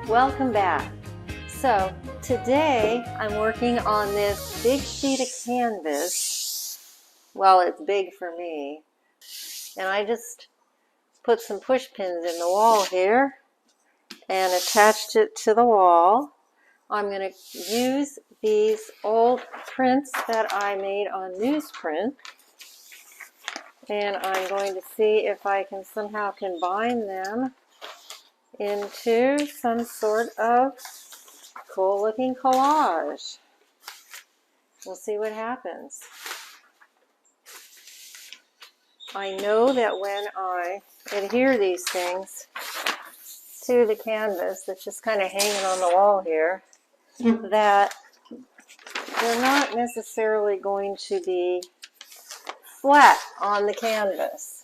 Welcome back. So today I'm working on this big sheet of canvas. Well, it's big for me. And I just put some push pins in the wall here and attached it to the wall. I'm going to use these old prints that I made on newsprint, and I'm going to see if I can somehow combine them into some sort of cool looking collage. We'll see what happens. I know that when I adhere these things to the canvas that's just kind of hanging on the wall here, that they're not necessarily going to be flat on the canvas.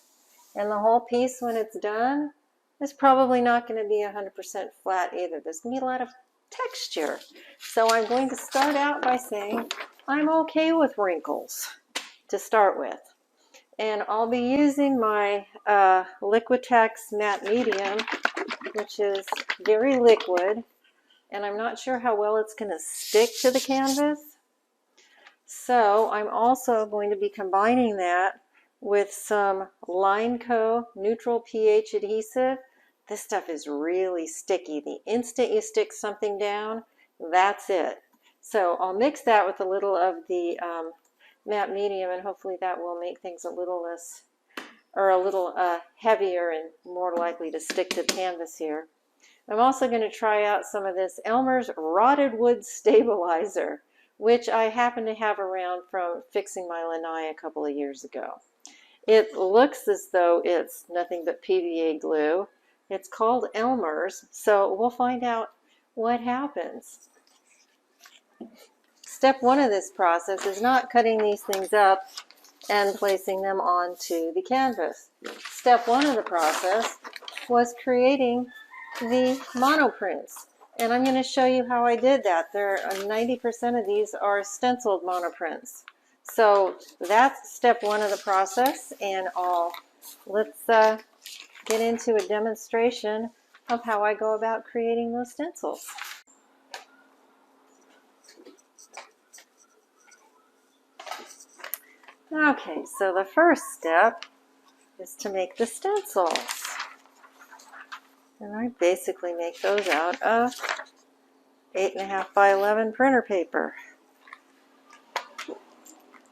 And the whole piece, when it's done, is probably not going to be 100% flat either. There's going to be a lot of texture. So I'm going to start out by saying I'm okay with wrinkles to start with. And I'll be using my Liquitex matte medium, which is very liquid, and I'm not sure how well it's going to stick to the canvas. So I'm also going to be combining that with some Lineco neutral pH adhesive. This stuff is really sticky. The instant you stick something down, that's it. So I'll mix that with a little of the matte medium, and hopefully that will make things a little less, or a little heavier and more likely to stick to the canvas here. I'm also going to try out some of this Elmer's Rotted Wood Stabilizer, which I happen to have around from fixing my lanai a couple of years ago. It looks as though it's nothing but PVA glue. It's called Elmer's, so we'll find out what happens. Step one of this process is not cutting these things up and placing them onto the canvas. Step one of the process was creating the monoprints, and I'm going to show you how I did that. 90% of these are stenciled monoprints. So that's step one of the process, and let's get into a demonstration of how I go about creating those stencils. Okay, so the first step is to make the stencils. And I basically make those out of 8.5 by 11 printer paper.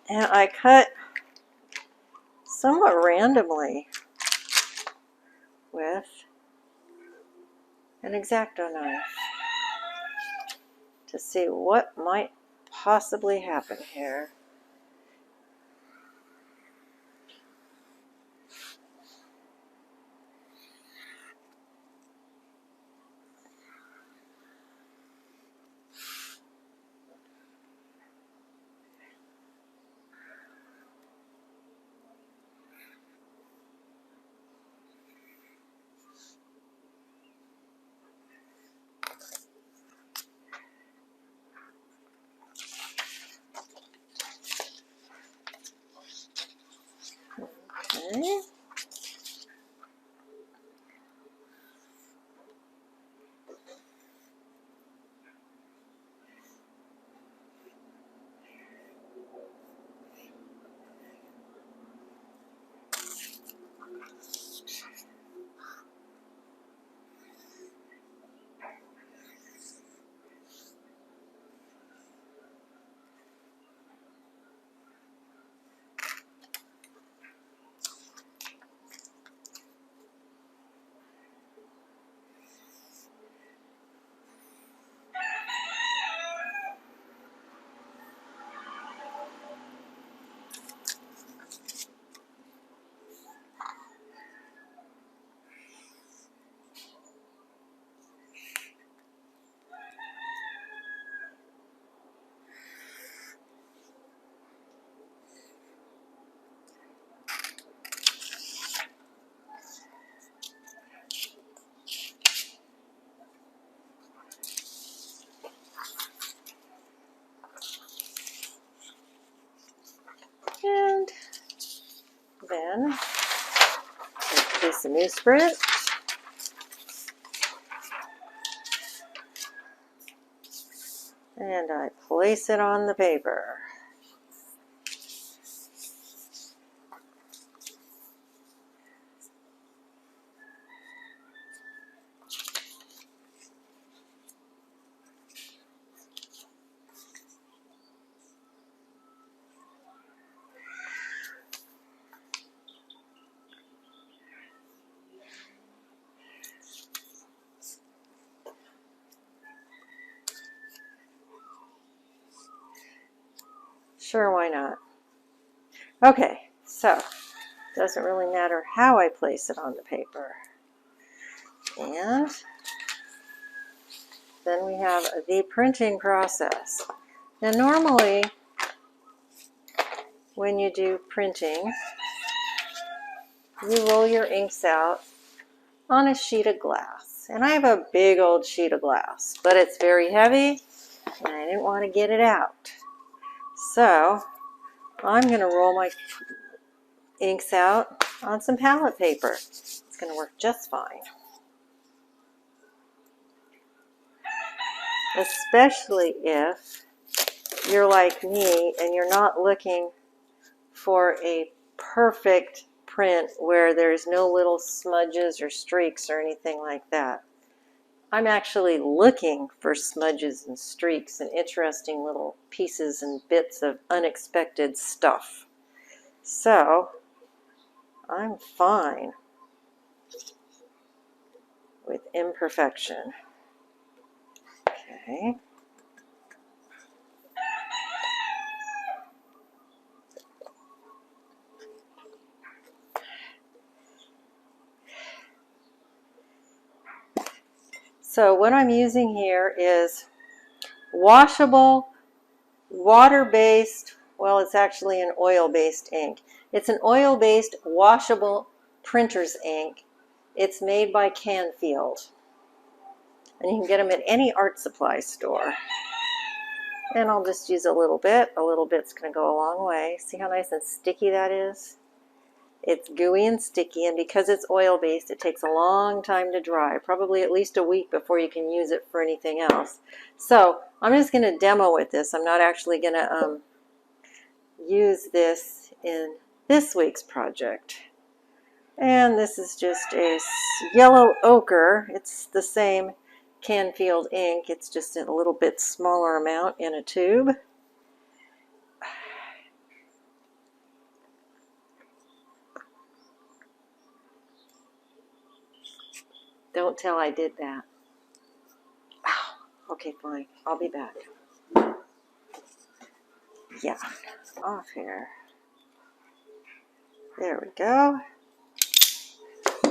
And I cut somewhat randomly with an X-Acto knife to see what might possibly happen here. Okay. And then take a piece of newsprint and I place it on the paper. Sure, why not? Okay, so it doesn't really matter how I place it on the paper. And then we have the printing process. Now normally, when you do printing, you roll your inks out on a sheet of glass. And I have a big old sheet of glass, but it's very heavy, and I didn't want to get it out. So I'm going to roll my inks out on some palette paper. It's going to work just fine. Especially if you're like me and you're not looking for a perfect print where there's no little smudges or streaks or anything like that. I'm actually looking for smudges and streaks and interesting little pieces and bits of unexpected stuff. So I'm fine with imperfection. Okay. So what I'm using here is washable, water-based, well, it's actually an oil-based ink. It's an oil-based washable printer's ink. It's made by Canfield. And you can get them at any art supply store. And I'll just use a little bit. A little bit's going to go a long way. See how nice and sticky that is? It's gooey and sticky, and because it's oil-based, it takes a long time to dry, probably at least a week before you can use it for anything else. So I'm just going to demo with this. I'm not actually going to use this in this week's project. And this is just a yellow ochre. It's the same Canfield ink. It's just in a little bit smaller amount in a tube. Don't tell I did that. Oh, okay, fine. I'll be back. Yeah, off here. There we go. A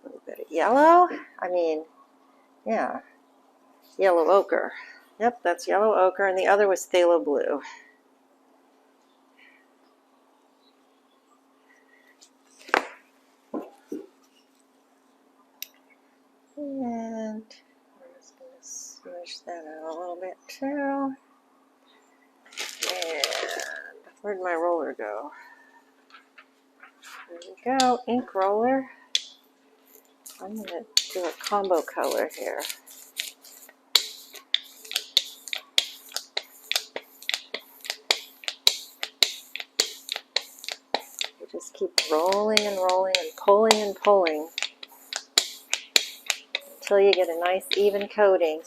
little bit of yellow. Yeah, yellow ochre. Yep, that's yellow ochre, and the other was phthalo blue. And I'm just going to smudge that out a little bit too. And where'd my roller go? There we go, ink roller. I'm going to do a combo color here. You just keep rolling and rolling and pulling until you get a nice even coating,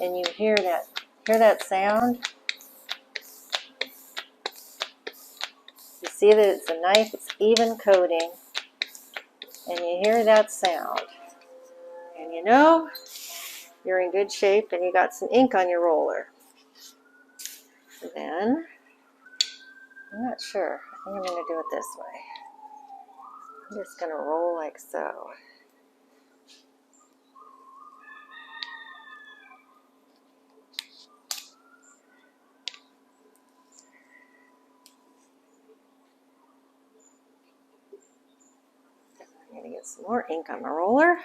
and you hear that sound. You see that it's a nice even coating, and you hear that sound, and you know you're in good shape and you got some ink on your roller. Then I'm not sure. I think I'm going to do it this way. I'm just going to roll like so. I'm going to get some more ink on my roller.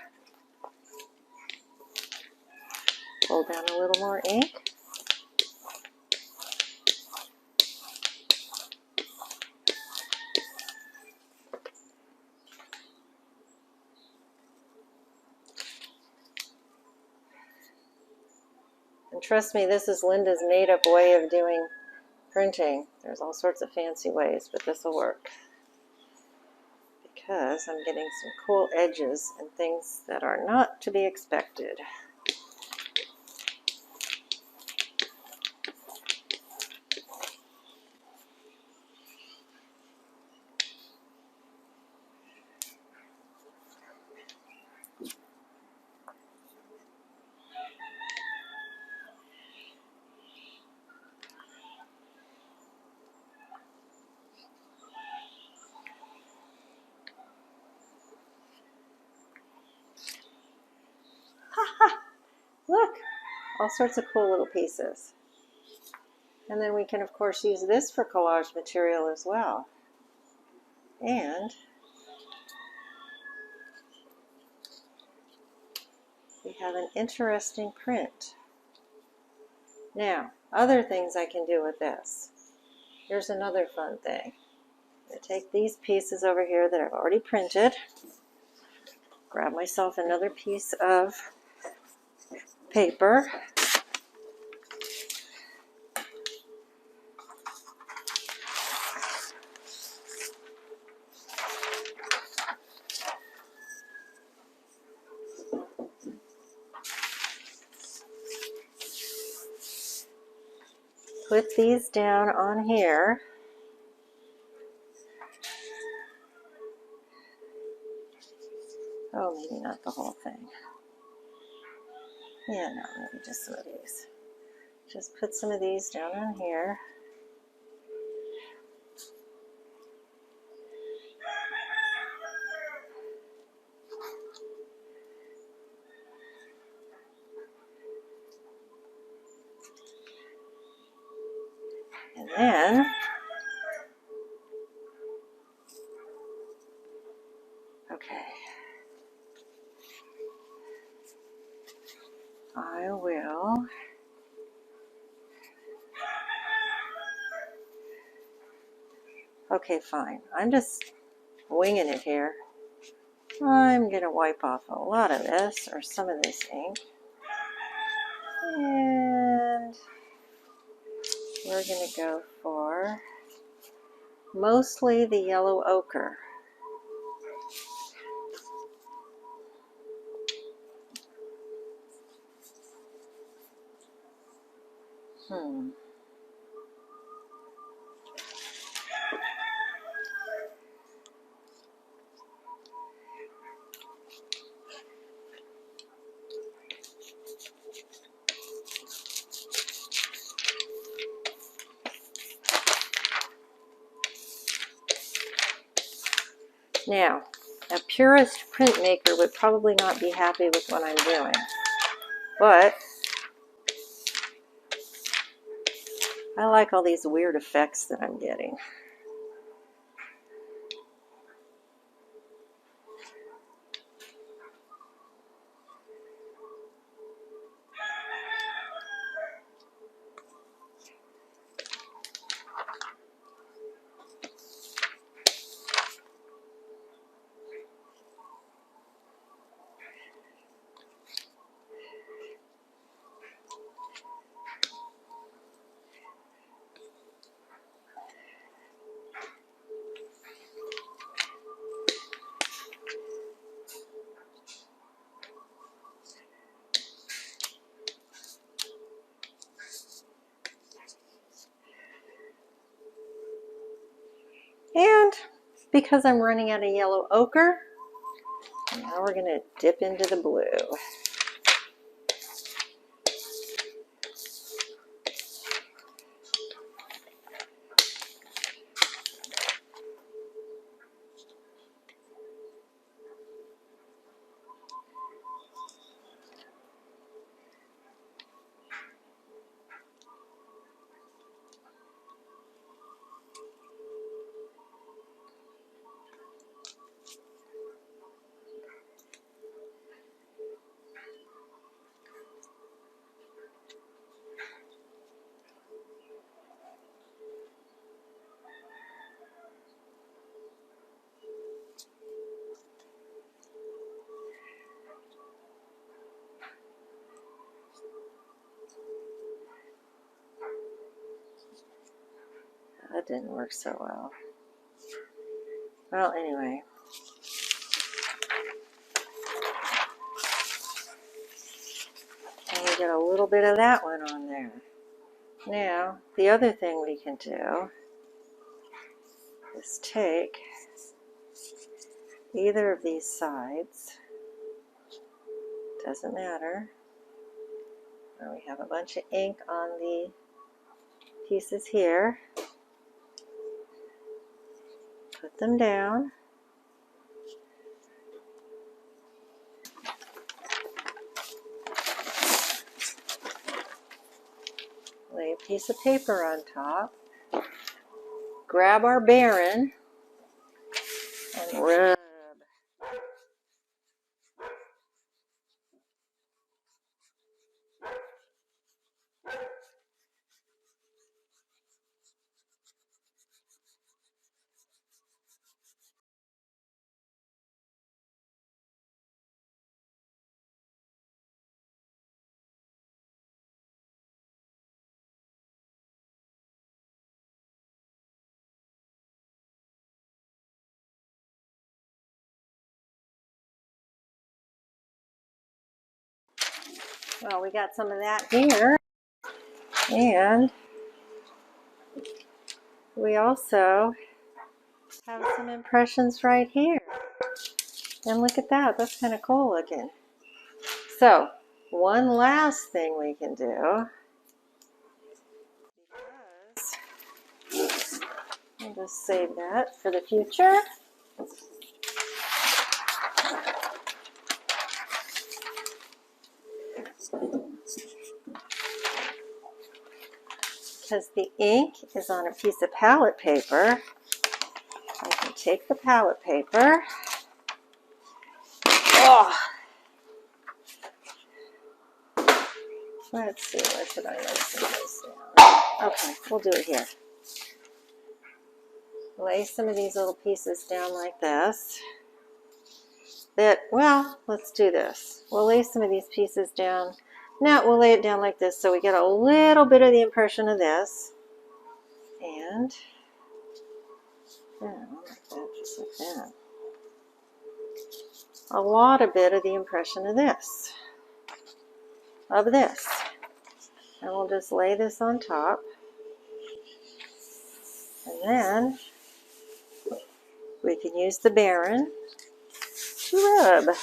Pull down a little more ink. And trust me, this is Linda's made-up way of doing printing. There's all sorts of fancy ways, but this will work. Because I'm getting some cool edges and things that are not to be expected. Look, all sorts of cool little pieces. And then we can, of course, use this for collage material as well. And we have an interesting print. Now, other things I can do with this. Here's another fun thing. I'm going to take these pieces over here that I've already printed, grab myself another piece of paper, put these down on here. Oh, maybe not the whole thing. Yeah, no, maybe just some of these. Just put some of these down on here. And then okay, I will okay, fine. I'm just winging it here. I'm going to wipe off a lot of this, or some of this ink. And we're going to go for mostly the yellow ochre. Now, a purist printmaker would probably not be happy with what I'm doing, but I like all these weird effects that I'm getting. And because I'm running out of yellow ochre, now we're going to dip into the blue. that didn't work so well. Well, anyway. And we get a little bit of that one on there. Now, the other thing we can do is take either of these sides, doesn't matter, where we have a bunch of ink on the pieces here, put them down, lay a piece of paper on top, grab our Baron, and rub. Well, we got some of that here, and we also have some impressions right here. And look at that, that's kind of cool looking. So, one last thing we can do, because I'll just save that for the future. Because the ink is on a piece of palette paper, I can take the palette paper. Oh. Let's see, where should I lay some of this down? Okay, we'll do it here. Lay some of these little pieces down like this. Well, let's do this. We'll lay some of these pieces down. Now we'll lay it down like this so we get a little bit of the impression of this. And like that, just like that. A lot of bit of the impression of this. And we'll just lay this on top. And then we can use the Baron to rub.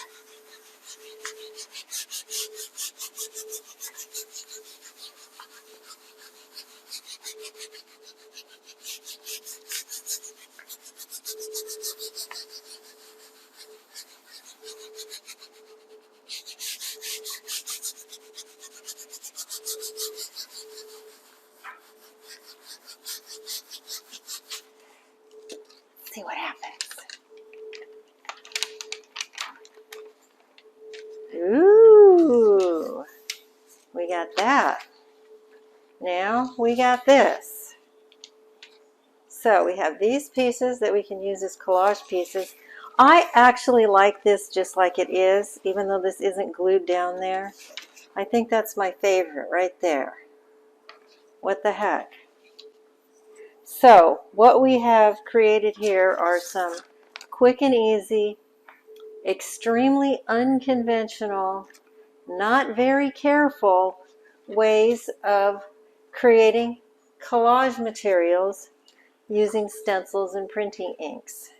See what happens. Ooh, we got that. Now we got this. So we have these pieces that we can use as collage pieces. I actually like this just like it is, even though this isn't glued down there. I think that's my favorite right there. What the heck? So what we have created here are some quick and easy, extremely unconventional, not very careful ways of creating collage materials using stencils and printing inks.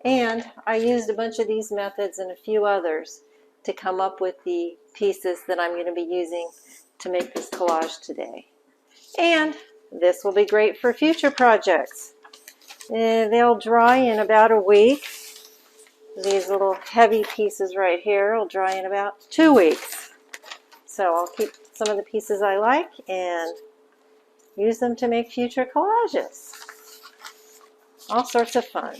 And I used a bunch of these methods and a few others to come up with the pieces that I'm going to be using to make this collage today. And this will be great for future projects. They'll dry in about a week. These little heavy pieces right here will dry in about 2 weeks. So I'll keep some of the pieces I like and use them to make future collages. All sorts of fun.